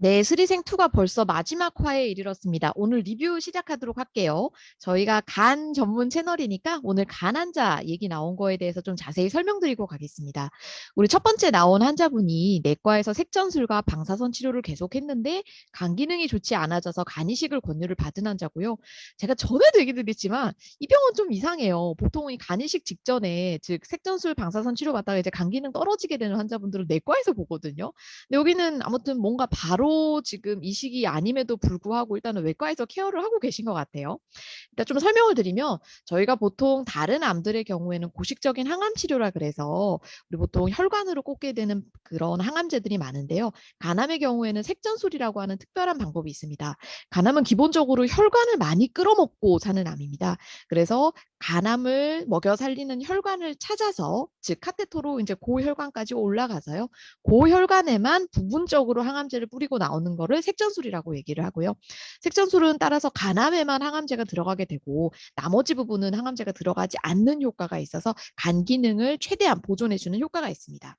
네, 스리생2가 벌써 마지막 화에 이르렀습니다. 오늘 리뷰 시작하도록 할게요. 저희가 간 전문 채널이니까 오늘 간 환자 얘기 나온 거에 대해서 좀 자세히 설명드리고 가겠습니다. 우리 첫 번째 나온 환자분이 내과에서 색전술과 방사선 치료를 계속했는데 간 기능이 좋지 않아져서 간이식을 권유를 받은 환자고요. 제가 전에도 얘기 드렸지만 이 병은 좀 이상해요. 보통 이 간이식 직전에 즉 색전술 방사선 치료 받다가 이제 간 기능 떨어지게 되는 환자분들은 내과에서 보거든요. 근데 여기는 아무튼 뭔가 바로 지금 이 시기 아님에도 불구하고 일단은 외과에서 케어를 하고 계신 것 같아요. 일단 좀 설명을 드리면 저희가 보통 다른 암들의 경우에는 고식적인 항암 치료라 그래서 우리 보통 혈관으로 꽂게 되는 그런 항암제들이 많은데요. 간암의 경우에는 색전술이라고 하는 특별한 방법이 있습니다. 간암은 기본적으로 혈관을 많이 끌어먹고 사는 암입니다. 그래서 간암을 먹여 살리는 혈관을 찾아서 즉 카테터로 이제 고혈관까지 올라가서요. 고혈관에만 부분적으로 항암제를 뿌리고 나오는 거를 색전술이라고 얘기를 하고요. 색전술은 따라서 간암에만 항암제가 들어가게 되고 나머지 부분은 항암제가 들어가지 않는 효과가 있어서 간 기능을 최대한 보존해주는 효과가 있습니다.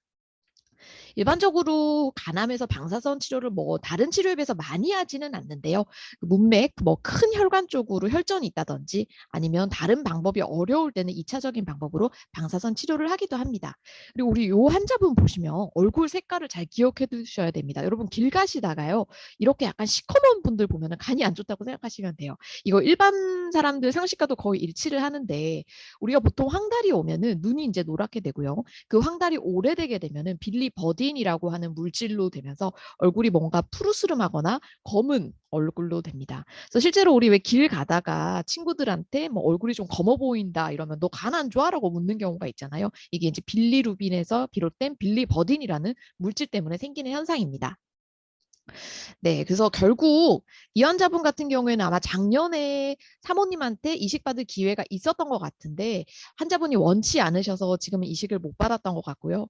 일반적으로 간암에서 방사선 치료를 뭐 다른 치료에 비해서 많이 하지는 않는데요. 문맥, 뭐 큰 혈관 쪽으로 혈전이 있다든지 아니면 다른 방법이 어려울 때는 2차적인 방법으로 방사선 치료를 하기도 합니다. 그리고 우리 요 환자분 보시면 얼굴 색깔을 잘 기억해 두셔야 됩니다. 여러분 길 가시다가요. 이렇게 약간 시커먼 분들 보면 간이 안 좋다고 생각하시면 돼요. 이거 일반 사람들 상식과도 거의 일치를 하는데 우리가 보통 황달이 오면은 눈이 이제 노랗게 되고요. 그 황달이 오래되게 되면은 빌리버딘이라고 하는 물질로 되면서 얼굴이 뭔가 푸르스름하거나 검은 얼굴로 됩니다. 그래서 실제로 우리 왜 길 가다가 친구들한테 뭐 얼굴이 좀 검어 보인다 이러면 너 간 안 좋아라고 묻는 경우가 있잖아요. 이게 이제 빌리루빈에서 비롯된 빌리버딘이라는 물질 때문에 생기는 현상입니다. 네, 그래서 결국 이 환자분 같은 경우에는 아마 작년에 사모님한테 이식받을 기회가 있었던 것 같은데 환자분이 원치 않으셔서 지금은 이식을 못 받았던 것 같고요.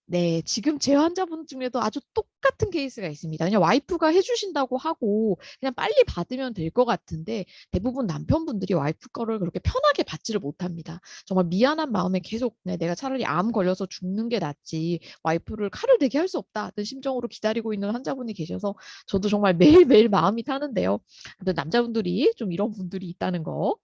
네, 지금 제 환자분 중에도 아주 똑같은 케이스가 있습니다. 그냥 와이프가 해주신다고 하고 그냥 빨리 받으면 될 것 같은데 대부분 남편분들이 와이프 거를 그렇게 편하게 받지를 못합니다. 정말 미안한 마음에 계속 네, 내가 차라리 암 걸려서 죽는 게 낫지 와이프를 칼을 대게 할 수 없다 는 심정으로 기다리고 있는 환자분이 계셔서 저도 정말 매일매일 마음이 타는데요. 근데 남자분들이 좀 이런 분들이 있다는 거.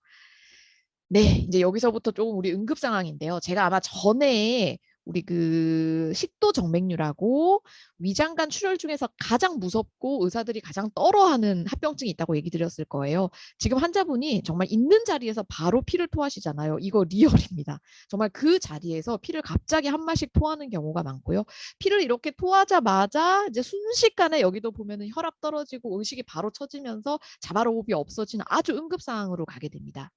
네, 이제 여기서부터 조금 우리 응급 상황인데요. 제가 아마 전에 우리 그 식도 정맥류라고 위장관 출혈 중에서 가장 무섭고 의사들이 가장 떨어하는 합병증이 있다고 얘기 드렸을 거예요. 지금 환자분이 정말 있는 자리에서 바로 피를 토하시잖아요. 이거 리얼입니다. 정말 그 자리에서 피를 갑자기 한 마씩 토하는 경우가 많고요. 피를 이렇게 토하자마자 이제 순식간에 여기도 보면은 혈압 떨어지고 의식이 바로 처지면서 자발호흡이 없어지는 아주 응급 상황으로 가게 됩니다.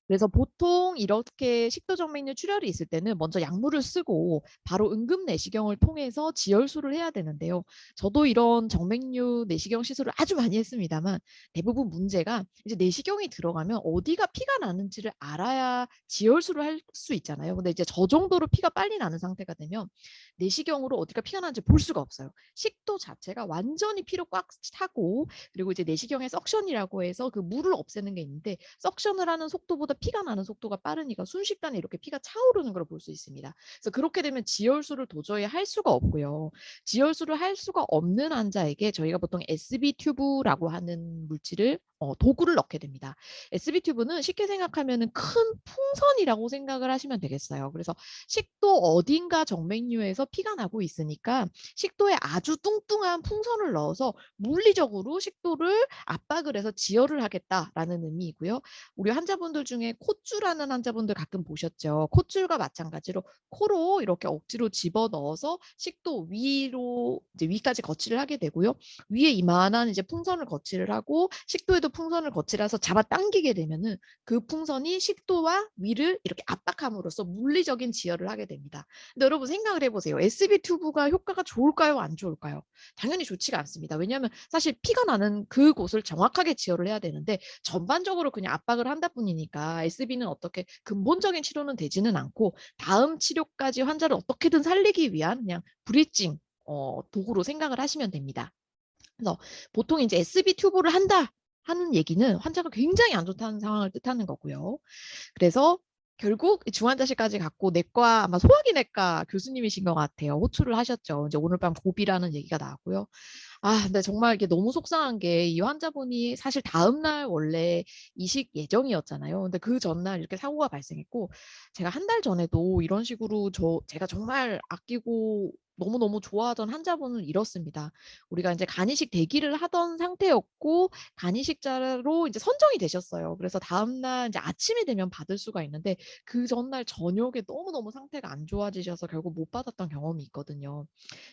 그래서 보통 이렇게 식도정맥류 출혈이 있을 때는 먼저 약물을 쓰고 바로 응급 내시경을 통해서 지혈술을 해야 되는데요. 저도 이런 정맥류 내시경 시술을 아주 많이 했습니다만 대부분 문제가 이제 내시경이 들어가면 어디가 피가 나는지를 알아야 지혈술을 할 수 있잖아요. 근데 이제 저 정도로 피가 빨리 나는 상태가 되면 내시경으로 어디가 피가 나는지 볼 수가 없어요. 식도 자체가 완전히 피로 꽉 차고 그리고 이제 내시경의 석션이라고 해서 그 물을 없애는 게 있는데 석션을 하는 속도보다 피가 나는 속도가 빠르니까 순식간에 이렇게 피가 차오르는 걸 볼 수 있습니다. 그래서 그렇게 되면 지혈술을 도저히 할 수가 없고요. 지혈술을 할 수가 없는 환자에게 저희가 보통 SB 튜브라고 하는 물질을 도구를 넣게 됩니다. SB 튜브는 쉽게 생각하면 큰 풍선이라고 생각을 하시면 되겠어요. 그래서 식도 어딘가 정맥류에서 피가 나고 있으니까 식도에 아주 뚱뚱한 풍선을 넣어서 물리적으로 식도를 압박을 해서 지혈을 하겠다라는 의미이고요. 우리 환자분들 중에 콧줄하는 환자분들 가끔 보셨죠. 콧줄과 마찬가지로 코로 이렇게 억지로 집어넣어서 식도 위로 이제 위까지 거치를 하게 되고요. 위에 이만한 이제 풍선을 거치를 하고 식도에도 풍선을 거치라서 잡아당기게 되면은 그 풍선이 식도와 위를 이렇게 압박함으로써 물리적인 지혈을 하게 됩니다. 근데 여러분 생각을 해보세요. SB 튜브가 효과가 좋을까요? 안 좋을까요? 당연히 좋지가 않습니다. 왜냐하면 사실 피가 나는 그곳을 정확하게 지혈을 해야 되는데 전반적으로 그냥 압박을 한다 뿐이니까 SB는 어떻게 근본적인 치료는 되지는 않고 다음 치료까지 환자를 어떻게든 살리기 위한 그냥 브리징 도구로 생각을 하시면 됩니다. 그래서 보통 이제 SB 튜브를 한다 하는 얘기는 환자가 굉장히 안 좋다는 상황을 뜻하는 거고요. 그래서 결국 중환자실까지 갔고 내과 아마 소화기내과 교수님이신 것 같아요. 호출을 하셨죠. 이제 오늘 밤 고비라는 얘기가 나왔고요. 근데 정말 이게 너무 속상한 게 이 환자분이 사실 다음날 원래 이식 예정이었잖아요. 근데 그 전날 이렇게 사고가 발생했고 제가 한 달 전에도 이런 식으로 제가 정말 아끼고 너무너무 좋아하던 환자분을 잃었습니다. 우리가 이제 간이식 대기를 하던 상태였고 간이식자로 이제 선정이 되셨어요. 그래서 다음날 이제 아침이 되면 받을 수가 있는데 그 전날 저녁에 너무너무 상태가 안 좋아지셔서 결국 못 받았던 경험이 있거든요.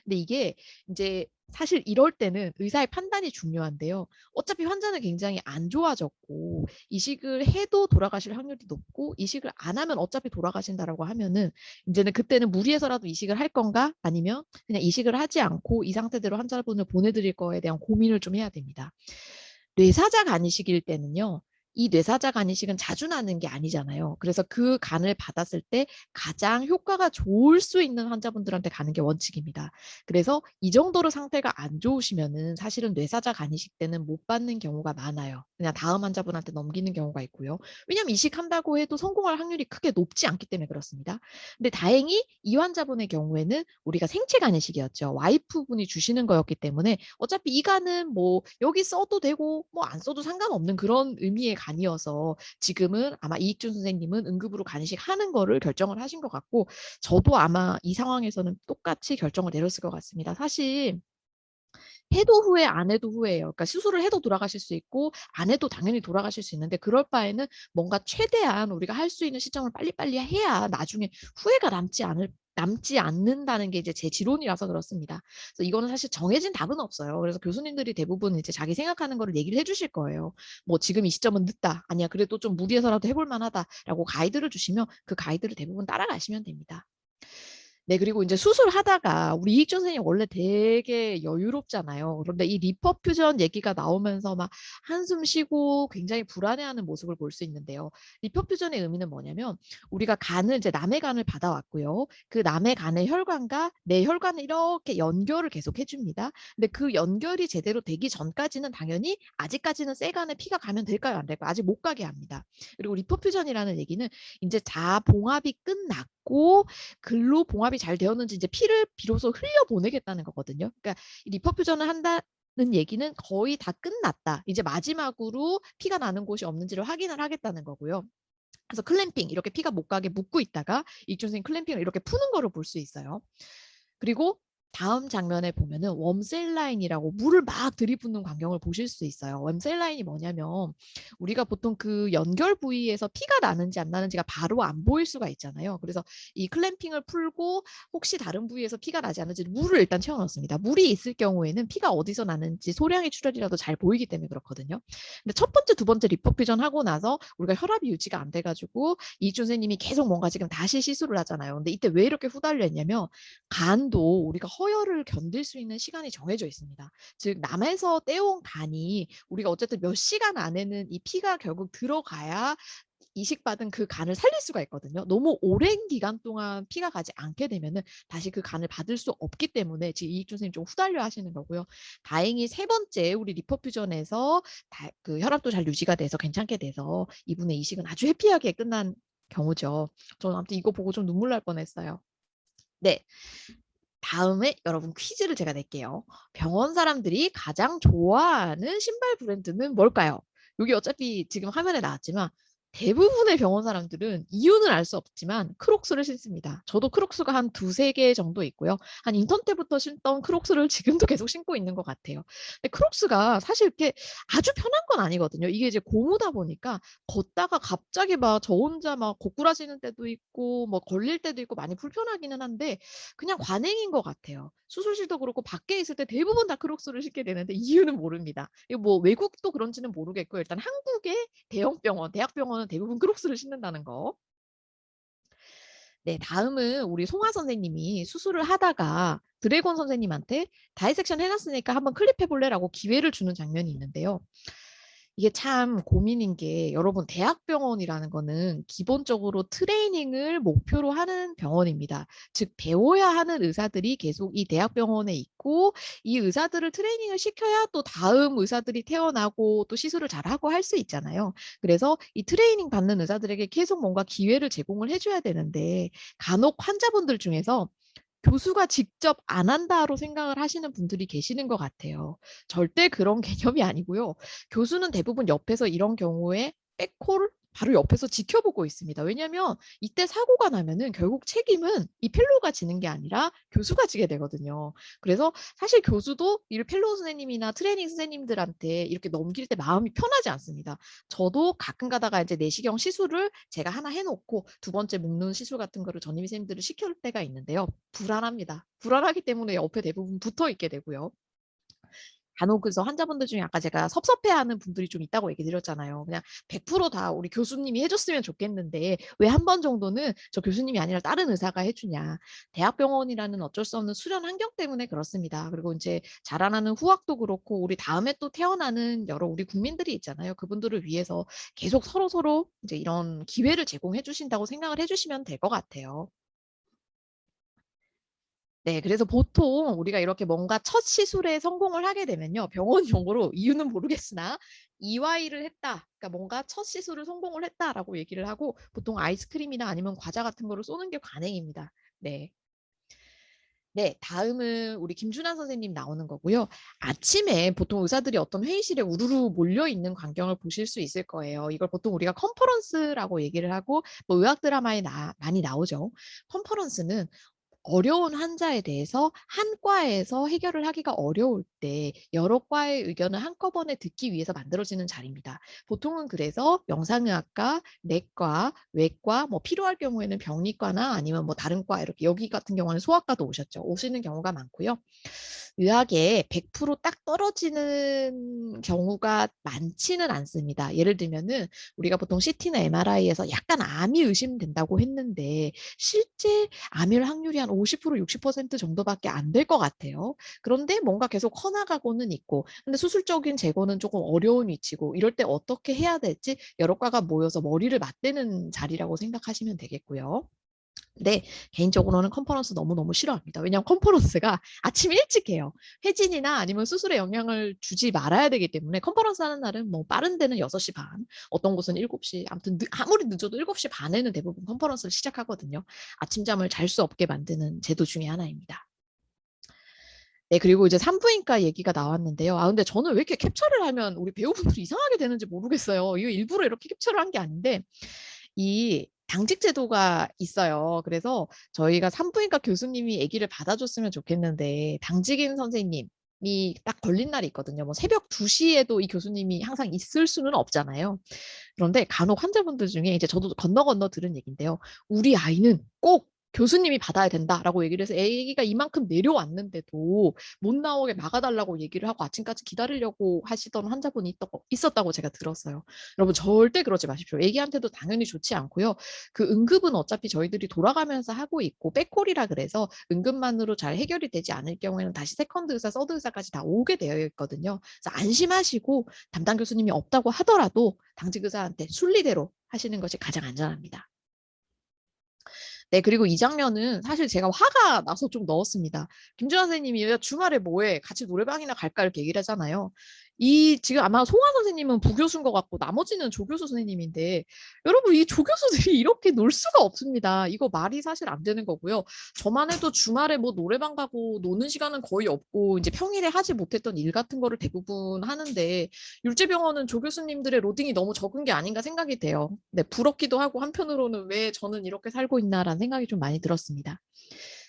근데 이게 이제 사실 이럴 때는 의사의 판단이 중요한데요. 어차피 환자는 굉장히 안 좋아졌고 이식을 해도 돌아가실 확률이 높고 이식을 안 하면 어차피 돌아가신다라고 하면은 이제는 그때는 무리해서라도 이식을 할 건가 아니면 그냥 이식을 하지 않고 이 상태대로 환자분을 보내드릴 거에 대한 고민을 좀 해야 됩니다. 뇌사자 간이식일 때는요. 이 뇌사자 간이식은 자주 나는 게 아니잖아요. 그래서 그 간을 받았을 때 가장 효과가 좋을 수 있는 환자분들한테 가는 게 원칙입니다. 그래서 이 정도로 상태가 안 좋으시면은 사실은 뇌사자 간이식 때는 못 받는 경우가 많아요. 그냥 다음 환자분한테 넘기는 경우가 있고요. 왜냐하면 이식한다고 해도 성공할 확률이 크게 높지 않기 때문에 그렇습니다. 근데 다행히 이 환자분의 경우에는 우리가 생체 간이식이었죠. 와이프분이 주시는 거였기 때문에 어차피 이 간은 뭐 여기 써도 되고 뭐 안 써도 상관없는 그런 의미의 간이어서 지금은 아마 이익준 선생님은 응급으로 간이식 하는 거를 결정을 하신 것 같고 저도 아마 이 상황에서는 똑같이 결정을 내렸을 것 같습니다. 사실 해도 후회 안 해도 후회예요. 그러니까 수술을 해도 돌아가실 수 있고 안 해도 당연히 돌아가실 수 있는데 그럴 바에는 뭔가 최대한 우리가 할 수 있는 시점을 빨리빨리 해야 나중에 후회가 남지 않는다는 게 이제 제 지론이라서 그렇습니다. 그래서 이거는 사실 정해진 답은 없어요. 그래서 교수님들이 대부분 이제 자기 생각하는 거를 얘기를 해주실 거예요. 뭐 지금 이 시점은 늦다. 아니야 그래도 좀 무리해서라도 해볼 만하다라고 가이드를 주시면 그 가이드를 대부분 따라가시면 됩니다. 네. 그리고 인제 수술하다가 우리 이익준 선생님 원래 되게 여유롭잖아요. 그런데 이 리퍼퓨전 얘기가 나오면서 막 한숨 쉬고 굉장히 불안해하는 모습을 볼 수 있는데요. 리퍼퓨전의 의미는 뭐냐면 우리가 간을 이제 남의 간을 받아왔고요. 그 남의 간의 혈관과 내 혈관을 이렇게 연결을 계속 해 줍니다. 근데 그 연결이 제대로 되기 전까지는 당연히 아직까지는 새 간에 피가 가면 될까요? 안 될까요? 아직 못 가게 합니다. 그리고 리퍼퓨전이라는 얘기는 인제 자봉합이 끝났고 글로 봉합이 잘 되었는지 이제 피를 비로소 흘려보내겠다는 거거든요. 그러니까 리퍼퓨전을 한다는 얘기는 거의 다 끝났다. 이제 마지막으로 피가 나는 곳이 없는지를 확인을 하겠다는 거고요. 그래서 클램핑 이렇게 피가 못 가게 묶고 있다가 이익준 선생님 클램핑을 이렇게 푸는 거를 볼 수 있어요. 그리고 다음 장면에 보면은 웜셀 라인이라고 물을 막 들이붓는 광경을 보실 수 있어요. 웜셀 라인이 뭐냐면 우리가 보통 그 연결 부위에서 피가 나는지 안 나는지가 바로 안 보일 수가 있잖아요. 그래서 이 클램핑을 풀고 혹시 다른 부위에서 피가 나지 않는지 물을 일단 채워 넣습니다. 물이 있을 경우에는 피가 어디서 나는지 소량의 출혈이라도 잘 보이기 때문에 그렇거든요. 근데 첫 번째, 두 번째 리퍼퓨전 하고 나서 우리가 혈압이 유지가 안 돼 가지고 이익준 선생님이 계속 뭔가 지금 다시 시술을 하잖아요. 근데 이때 왜 이렇게 후달려 있냐면 간도 우리가 허혈을 견딜 수 있는 시간이 정해져 있습니다. 즉 남에서 떼온 간이 우리가 어쨌든 몇 시간 안에는 이 피가 결국 들어가야 이식받은 그 간을 살릴 수가 있거든요. 너무 오랜 기간 동안 피가 가지 않게 되면은 다시 그 간을 받을 수 없기 때문에 지금 이익준 선생님 좀 후달려 하시는 거고요. 다행히 세 번째 우리 리퍼퓨전에서 그 혈압도 잘 유지가 돼서 괜찮게 돼서 이분의 이식은 아주 해피하게 끝난 경우죠. 저는 아무튼 이거 보고 좀 눈물 날 뻔했어요. 네. 다음에 여러분 퀴즈를 제가 낼게요. 병원 사람들이 가장 좋아하는 신발 브랜드는 뭘까요? 여기 어차피 지금 화면에 나왔지만 대부분의 병원 사람들은 이유는 알 수 없지만 크록스를 신습니다. 저도 크록스가 한 두세 개 정도 있고요. 한 인턴 때부터 신던 크록스를 지금도 계속 신고 있는 것 같아요. 근데 크록스가 사실 이렇게 아주 편한 건 아니거든요. 이게 이제 고무다 보니까 걷다가 갑자기 막 저 혼자 막 고꾸라지는 때도 있고 뭐 걸릴 때도 있고 많이 불편하기는 한데 그냥 관행인 것 같아요. 수술실도 그렇고 밖에 있을 때 대부분 다 크록스를 신게 되는데 이유는 모릅니다. 이거 뭐 외국도 그런지는 모르겠고요. 일단 한국의 대형 병원, 대학 병원은 대부분 크록스를 신는다는 거. 네, 다음은 우리 송하 선생님이 수술을 하다가 드래곤 선생님한테 다이섹션 해 놨으니까 한번 클립해 볼래라고 기회를 주는 장면이 있는데요. 이게 참 고민인 게 여러분 대학병원이라는 거는 기본적으로 트레이닝을 목표로 하는 병원입니다. 즉 배워야 하는 의사들이 계속 이 대학병원에 있고 이 의사들을 트레이닝을 시켜야 또 다음 의사들이 태어나고 또 시술을 잘하고 할 수 있잖아요. 그래서 이 트레이닝 받는 의사들에게 계속 뭔가 기회를 제공을 해줘야 되는데 간혹 환자분들 중에서 교수가 직접 안 한다로 생각을 하시는 분들이 계시는 것 같아요. 절대 그런 개념이 아니고요. 교수는 대부분 옆에서 이런 경우에 백호를 바로 옆에서 지켜보고 있습니다. 왜냐하면 이때 사고가 나면은 결국 책임은 이 펠로우가 지는 게 아니라 교수가 지게 되거든요. 그래서 사실 교수도 이 펠로우 선생님이나 트레이닝 선생님들한테 이렇게 넘길 때 마음이 편하지 않습니다. 저도 가끔 가다가 이제 내시경 시술을 제가 하나 해놓고 두 번째 묶는 시술 같은 거를 전임 선생님들을 시킬 때가 있는데요. 불안합니다. 불안하기 때문에 옆에 대부분 붙어 있게 되고요. 간혹 그래서 환자분들 중에 아까 제가 섭섭해하는 분들이 좀 있다고 얘기 드렸잖아요. 그냥 100%다 우리 교수님이 해줬으면 좋겠는데 왜 한 번 정도는 저 교수님이 아니라 다른 의사가 해주냐. 대학병원이라는 어쩔 수 없는 수련 환경 때문에 그렇습니다. 그리고 이제 자라나는 후학도 그렇고 우리 다음에 또 태어나는 여러 우리 국민들이 있잖아요. 그분들을 위해서 계속 서로 이제 이런 기회를 제공해 주신다고 생각을 해주시면 될 것 같아요. 네. 그래서 보통 우리가 이렇게 뭔가 첫 시술에 성공을 하게 되면요. 병원 용어로 이유는 모르겠으나 EY를 했다. 그러니까 뭔가 첫 시술을 성공을 했다라고 얘기를 하고 보통 아이스크림이나 아니면 과자 같은 거를 쏘는 게 관행입니다. 네. 네. 다음은 우리 김준환 선생님 나오는 거고요. 아침에 보통 의사들이 어떤 회의실에 우르르 몰려 있는 광경을 보실 수 있을 거예요. 이걸 보통 우리가 컨퍼런스라고 얘기를 하고 뭐 의학 드라마에 많이 나오죠. 컨퍼런스는 어려운 환자에 대해서 한 과에서 해결을 하기가 어려울 때 여러 과의 의견을 한꺼번에 듣기 위해서 만들어지는 자리입니다. 보통은 그래서 영상의학과, 내과, 외과, 뭐 필요할 경우에는 병리과나 아니면 뭐 다른 과 이렇게 여기 같은 경우는 소아과도 오시는 경우가 많고요. 의학에 100%딱 떨어지는 경우가 많지는 않습니다. 예를 들면은 우리가 보통 CT나 MRI에서 약간 암이 의심된다고 했는데 실제 암일 확률이 한 50%, 60% 정도밖에 안 될 것 같아요. 그런데 뭔가 계속 커나가고는 있고 근데 수술적인 제거는 조금 어려운 위치고 이럴 때 어떻게 해야 될지 여러 과가 모여서 머리를 맞대는 자리라고 생각하시면 되겠고요. 네, 개인적으로는 컨퍼런스 너무너무 싫어합니다. 왜냐하면 컨퍼런스가 아침 일찍 해요. 회진이나 아니면 수술에 영향을 주지 말아야 되기 때문에 컨퍼런스 하는 날은 뭐 빠른 데는 6시 반, 어떤 곳은 7시, 아무튼 아무리 늦어도 7시 반에는 대부분 컨퍼런스를 시작하거든요. 아침잠을 잘 수 없게 만드는 제도 중에 하나입니다. 네, 그리고 이제 산부인과 얘기가 나왔는데요. 아, 근데 저는 왜 이렇게 캡처를 하면 우리 배우분들이 이상하게 되는지 모르겠어요. 이거 일부러 이렇게 캡처를 한 게 아닌데 이 당직 제도가 있어요. 그래서 저희가 산부인과 교수님이 아기를 받아줬으면 좋겠는데 당직인 선생님이 딱 걸린 날이 있거든요. 뭐 새벽 2시에도 이 교수님이 항상 있을 수는 없잖아요. 그런데 간혹 환자분들 중에 이제 저도 건너 들은 얘기인데요. 우리 아이는 꼭 교수님이 받아야 된다라고 얘기를 해서 아기가 이만큼 내려왔는데도 못 나오게 막아달라고 얘기를 하고 아침까지 기다리려고 하시던 환자분이 있었다고 제가 들었어요. 여러분 절대 그러지 마십시오. 아기한테도 당연히 좋지 않고요. 그 응급은 어차피 저희들이 돌아가면서 하고 있고 백콜이라 그래서 응급만으로 잘 해결이 되지 않을 경우에는 다시 세컨드 의사, 서드 의사까지 다 오게 되어 있거든요. 그래서 안심하시고 담당 교수님이 없다고 하더라도 당직 의사한테 순리대로 하시는 것이 가장 안전합니다. 네, 그리고 이 장면은 사실 제가 화가 나서 좀 넣었습니다. 김준환 선생님이 야, 주말에 뭐해? 같이 노래방이나 갈까? 이렇게 얘기를 하잖아요. 이 지금 아마 송환 선생님은 부교수인 것 같고 나머지는 조교수 선생님인데 여러분 이 조교수들이 이렇게 놀 수가 없습니다. 이거 말이 사실 안 되는 거고요. 저만 해도 주말에 뭐 노래방 가고 노는 시간은 거의 없고 이제 평일에 하지 못했던 일 같은 거를 대부분 하는데 율제병원은 조교수님들의 로딩이 너무 적은 게 아닌가 생각이 돼요. 네, 부럽기도 하고 한편으로는 왜 저는 이렇게 살고 있나라는 생각이 좀 많이 들었습니다.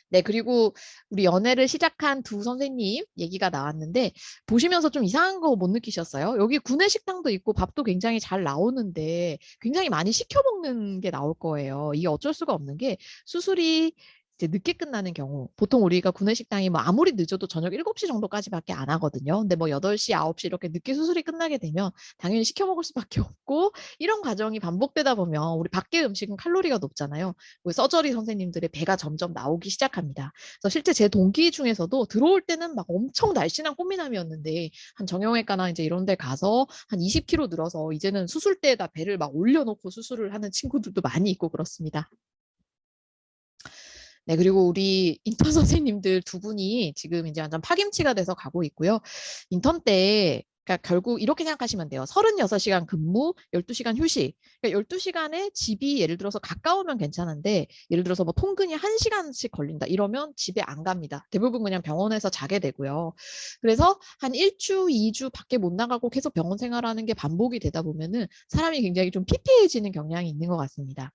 네, 그리고 우리 연애를 시작한 두 선생님 얘기가 나왔는데 보시면서 좀 이상한 거 못 느끼셨어요? 여기 구내식당도 있고 밥도 굉장히 잘 나오는데 굉장히 많이 시켜 먹는 게 나올 거예요. 이게 어쩔 수가 없는 게 수술이 이제 늦게 끝나는 경우, 보통 우리가 구내식당이 뭐 아무리 늦어도 저녁 7시 정도까지밖에 안 하거든요. 근데 뭐 8시, 9시 이렇게 늦게 수술이 끝나게 되면 당연히 시켜 먹을 수밖에 없고, 이런 과정이 반복되다 보면 우리 밖의 음식은 칼로리가 높잖아요. 우리 서저리 선생님들의 배가 점점 나오기 시작합니다. 그래서 실제 제 동기 중에서도 들어올 때는 막 엄청 날씬한 꽃미남이었는데 한 정형외과나 이제 이런 데 가서 한 20kg 늘어서 이제는 수술대에다 배를 막 올려놓고 수술을 하는 친구들도 많이 있고 그렇습니다. 네, 그리고 우리 인턴 선생님들 두 분이 지금 이제 완전 파김치가 돼서 가고 있고요. 인턴 때, 그러니까 결국 이렇게 생각하시면 돼요. 36시간 근무, 12시간 휴식. 그러니까 12시간에 집이 예를 들어서 가까우면 괜찮은데, 예를 들어서 뭐 통근이 1시간씩 걸린다. 이러면 집에 안 갑니다. 대부분 그냥 병원에서 자게 되고요. 그래서 한 1주, 2주 밖에 못 나가고 계속 병원 생활하는 게 반복이 되다 보면은 사람이 굉장히 좀 피폐해지는 경향이 있는 것 같습니다.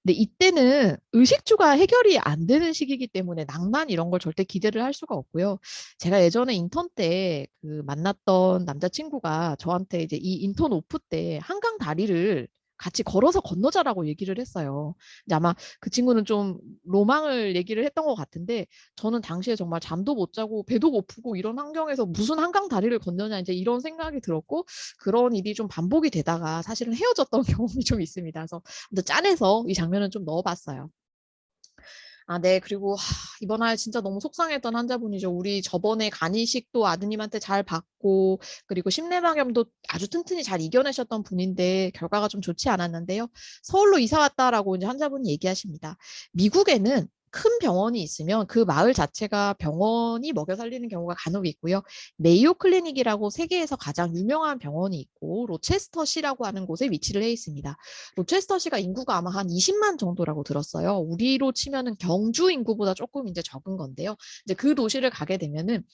근데 이때는 의식주가 해결이 안 되는 시기이기 때문에 낭만 이런 걸 절대 기대를 할 수가 없고요. 제가 예전에 인턴 때 그 만났던 남자친구가 저한테 이제 이 인턴 오프 때 한강 다리를 같이 걸어서 건너자라고 얘기를 했어요. 근데 아마 그 친구는 좀 로망을 얘기를 했던 것 같은데 저는 당시에 정말 잠도 못 자고 배도 고프고 이런 환경에서 무슨 한강 다리를 건너냐 이제 이런 생각이 들었고 그런 일이 좀 반복이 되다가 사실은 헤어졌던 경험이 좀 있습니다. 그래서 근데 짠해서 이 장면은 좀 넣어봤어요. 아, 네. 그리고 이번 할 진짜 너무 속상했던 환자분이죠. 우리 저번에 간이식도 아드님한테 잘 받고 그리고 심내막염도 아주 튼튼히 잘 이겨내셨던 분인데 결과가 좀 좋지 않았는데요. 서울로 이사 왔다라고 이제 환자분이 얘기하십니다. 미국에는 큰 병원이 있으면 그 마을 자체가 병원이 먹여 살리는 경우가 간혹 있고요. 메이오 클리닉이라고 세계에서 가장 유명한 병원이 있고 로체스터시라고 하는 곳에 위치를 해 있습니다. 로체스터시가 인구가 아마 한 20만 정도라고 들었어요. 우리로 치면은 경주 인구보다 조금 이제 적은 건데요. 이제 그 도시를 가게 되면은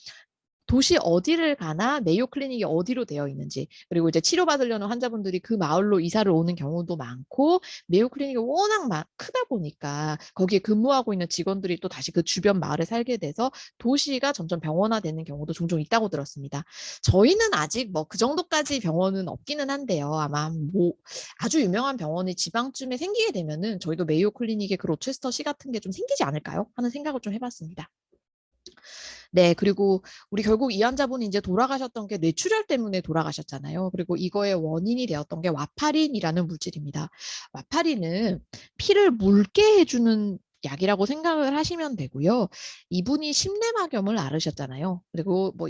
도시 어디를 가나 메이오 클리닉이 어디로 되어 있는지 그리고 이제 치료받으려는 환자분들이 그 마을로 이사를 오는 경우도 많고 메이오 클리닉이 워낙 크다 보니까 거기에 근무하고 있는 직원들이 또 다시 그 주변 마을에 살게 돼서 도시가 점점 병원화되는 경우도 종종 있다고 들었습니다. 저희는 아직 뭐 그 정도까지 병원은 없기는 한데요. 아마 뭐 아주 유명한 병원이 지방쯤에 생기게 되면은 저희도 메이오 클리닉의 그 로체스터 시 같은 게 좀 생기지 않을까요? 하는 생각을 좀 해봤습니다. 네, 그리고 우리 결국 이 환자분이 이제 돌아가셨던 게 뇌출혈 때문에 돌아가셨잖아요. 그리고 이거의 원인이 되었던 게 와파린이라는 물질입니다. 와파린은 피를 묽게 해주는 약이라고 생각을 하시면 되고요. 이분이 심내막염을 앓으셨잖아요. 그리고 뭐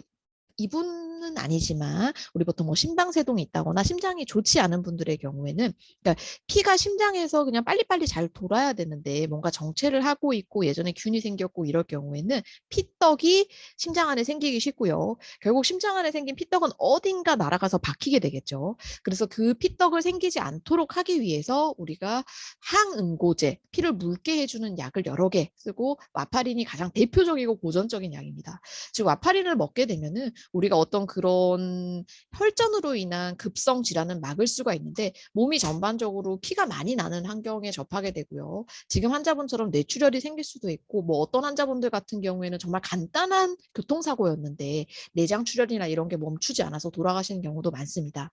이분은 아니지만 우리 보통 뭐 심방세동이 있다거나 심장이 좋지 않은 분들의 경우에는 그러니까 피가 심장에서 그냥 빨리빨리 잘 돌아야 되는데 뭔가 정체를 하고 있고 예전에 균이 생겼고 이럴 경우에는 피떡이 심장 안에 생기기 쉽고요. 결국 심장 안에 생긴 피떡은 어딘가 날아가서 박히게 되겠죠. 그래서 그 피떡을 생기지 않도록 하기 위해서 우리가 항응고제, 피를 묽게 해주는 약을 여러 개 쓰고 와파린이 가장 대표적이고 고전적인 약입니다. 즉 와파린을 먹게 되면은 우리가 어떤 그런 혈전으로 인한 급성 질환은 막을 수가 있는데 몸이 전반적으로 피가 많이 나는 환경에 접하게 되고요. 지금 환자분처럼 뇌출혈이 생길 수도 있고 뭐 어떤 환자분들 같은 경우에는 정말 간단한 교통사고였는데 내장 출혈이나 이런 게 멈추지 않아서 돌아가시는 경우도 많습니다.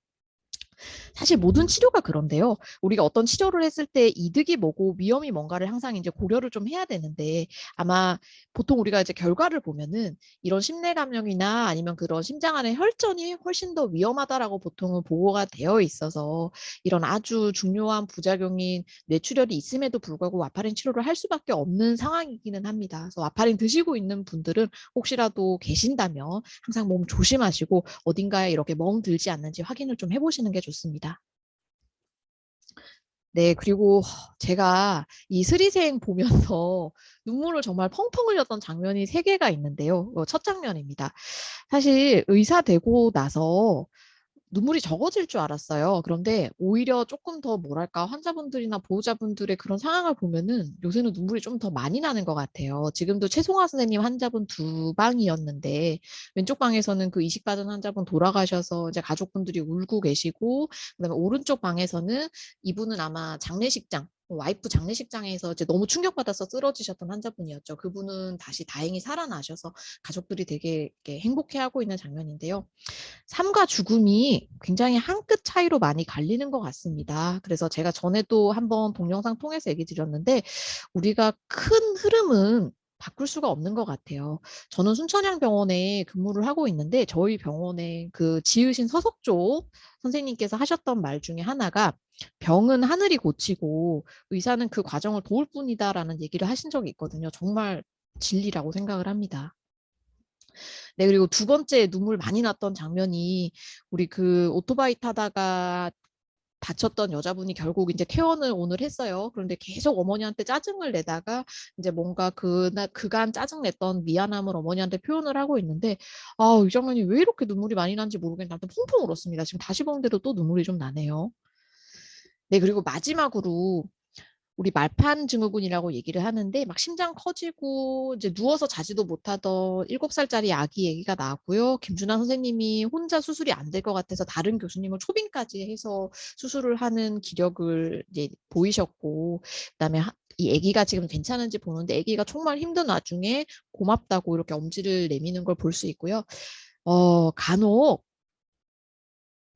사실 모든 치료가 그런데요. 우리가 어떤 치료를 했을 때 이득이 뭐고 위험이 뭔가를 항상 이제 고려를 좀 해야 되는데 아마 보통 우리가 이제 결과를 보면은 이런 심내 감염이나 아니면 그런 심장 안의 혈전이 훨씬 더 위험하다라고 보통은 보고가 되어 있어서 이런 아주 중요한 부작용인 뇌출혈이 있음에도 불구하고 와파린 치료를 할 수밖에 없는 상황이기는 합니다. 그래서 와파린 드시고 있는 분들은 혹시라도 계신다면 항상 몸 조심하시고 어딘가에 이렇게 멍 들지 않는지 확인을 좀 해보시는 게 좋습니다. 네, 그리고 제가 이 스리생 보면서 눈물을 정말 펑펑 흘렸던 장면이 세 개가 있는데요. 첫 장면입니다. 사실 의사 되고 나서 눈물이 적어질 줄 알았어요. 그런데 오히려 조금 더 뭐랄까 환자분들이나 보호자분들의 그런 상황을 보면은 요새는 눈물이 좀 더 많이 나는 것 같아요. 지금도 최송화 선생님 환자분 두 방이었는데 왼쪽 방에서는 그 이식받은 환자분 돌아가셔서 이제 가족분들이 울고 계시고 그다음에 오른쪽 방에서는 이분은 아마 장례식장 와이프 장례식장에서 이제 너무 충격받아서 쓰러지셨던 환자분이었죠. 그분은 다시 다행히 살아나셔서 가족들이 되게 이렇게 행복해하고 있는 장면인데요. 삶과 죽음이 굉장히 한 끗 차이로 많이 갈리는 것 같습니다. 그래서 제가 전에도 한번 동영상 통해서 얘기 드렸는데 우리가 큰 흐름은 바꿀 수가 없는 것 같아요. 저는 순천향병원에 근무를 하고 있는데 저희 병원에 그 지으신 서석조 선생님께서 하셨던 말 중에 하나가 병은 하늘이 고치고 의사는 그 과정을 도울 뿐이다라는 얘기를 하신 적이 있거든요. 정말 진리라고 생각을 합니다. 네, 그리고 두 번째 눈물 많이 났던 장면이 우리 그 오토바이 타다가 다쳤던 여자분이 결국 이제 퇴원을 오늘 했어요. 그런데 계속 어머니한테 짜증을 내다가 이제 뭔가 그간 짜증 냈던 미안함을 어머니한테 표현을 하고 있는데 이 장면이 왜 이렇게 눈물이 많이 난지 모르겠는데 아무튼 펑펑 울었습니다. 지금 다시 보는데도 또 눈물이 좀 나네요. 네, 그리고 마지막으로 우리 말판 증후군이라고 얘기를 하는데 막 심장 커지고 이제 누워서 자지도 못하던 7살짜리 아기 얘기가 나왔고요. 김준하 선생님이 혼자 수술이 안 될 것 같아서 다른 교수님을 초빙까지 해서 수술을 하는 기력을 이제 보이셨고 그다음에 이 아기가 지금 괜찮은지 보는데 아기가 정말 힘든 와중에 고맙다고 이렇게 엄지를 내미는 걸 볼 수 있고요. 간혹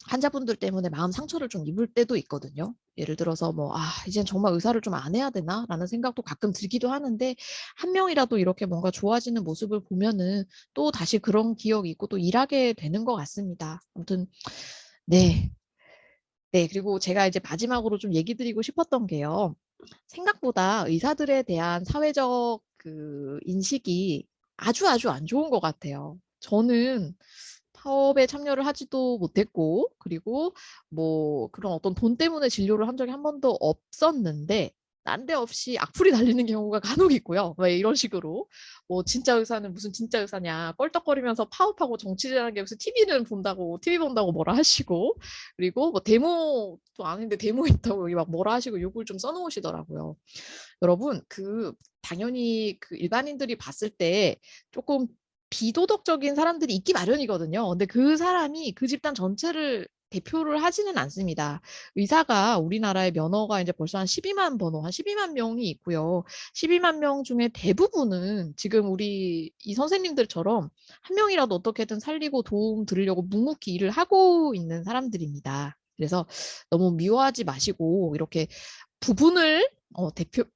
환자분들 때문에 마음 상처를 좀 입을 때도 있거든요. 예를 들어서 뭐, 이젠 정말 의사를 좀 안 해야 되나? 라는 생각도 가끔 들기도 하는데, 한 명이라도 이렇게 뭔가 좋아지는 모습을 보면은 또 다시 그런 기억이 있고 또 일하게 되는 것 같습니다. 아무튼, 네. 네. 그리고 제가 이제 마지막으로 좀 얘기 드리고 싶었던 게요. 생각보다 의사들에 대한 사회적 그 인식이 아주 아주 안 좋은 것 같아요. 저는 파업에 참여를 하지도 못했고 그리고 뭐 그런 어떤 돈 때문에 진료를 한 적이 한 번도 없었는데 난데없이 악플이 달리는 경우가 간혹 있고요. 왜 이런 식으로 뭐 진짜 의사는 무슨 진짜 의사냐 껄떡거리면서 파업하고 정치질하는 게 무슨 TV는 본다고 TV 본다고 뭐라 하시고 그리고 뭐 데모도 아닌데 데모 있다고 여기 막 뭐라 하시고 욕을 좀 써놓으시더라고요. 여러분 당연히 그 일반인들이 봤을 때 조금 비도덕적인 사람들이 있기 마련이거든요. 근데 그 사람이 그 집단 전체를 대표를 하지는 않습니다. 의사가 우리나라의 면허가 이제 벌써 한 12만 번호, 한 12만 명이 있고요. 12만 명 중에 대부분은 지금 우리 이 선생님들처럼 한 명이라도 어떻게든 살리고 도움 드리려고 묵묵히 일을 하고 있는 사람들입니다. 그래서 너무 미워하지 마시고 이렇게 부분을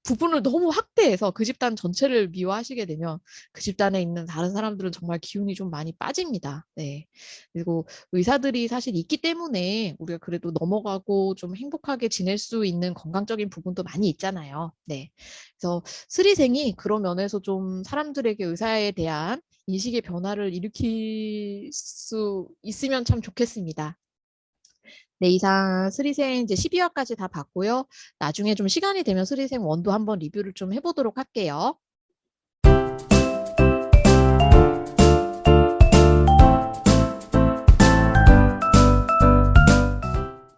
부분을 너무 확대해서 그 집단 전체를 미워하시게 되면 그 집단에 있는 다른 사람들은 정말 기운이 좀 많이 빠집니다. 네. 그리고 의사들이 사실 있기 때문에 우리가 그래도 넘어가고 좀 행복하게 지낼 수 있는 건강적인 부분도 많이 있잖아요. 네. 그래서 스리생이 그런 면에서 좀 사람들에게 의사에 대한 인식의 변화를 일으킬 수 있으면 참 좋겠습니다. 네, 이상 스리생 이제 12화까지 다 봤고요. 나중에 좀 시간이 되면 스리생 원도 한번 리뷰를 좀 해보도록 할게요.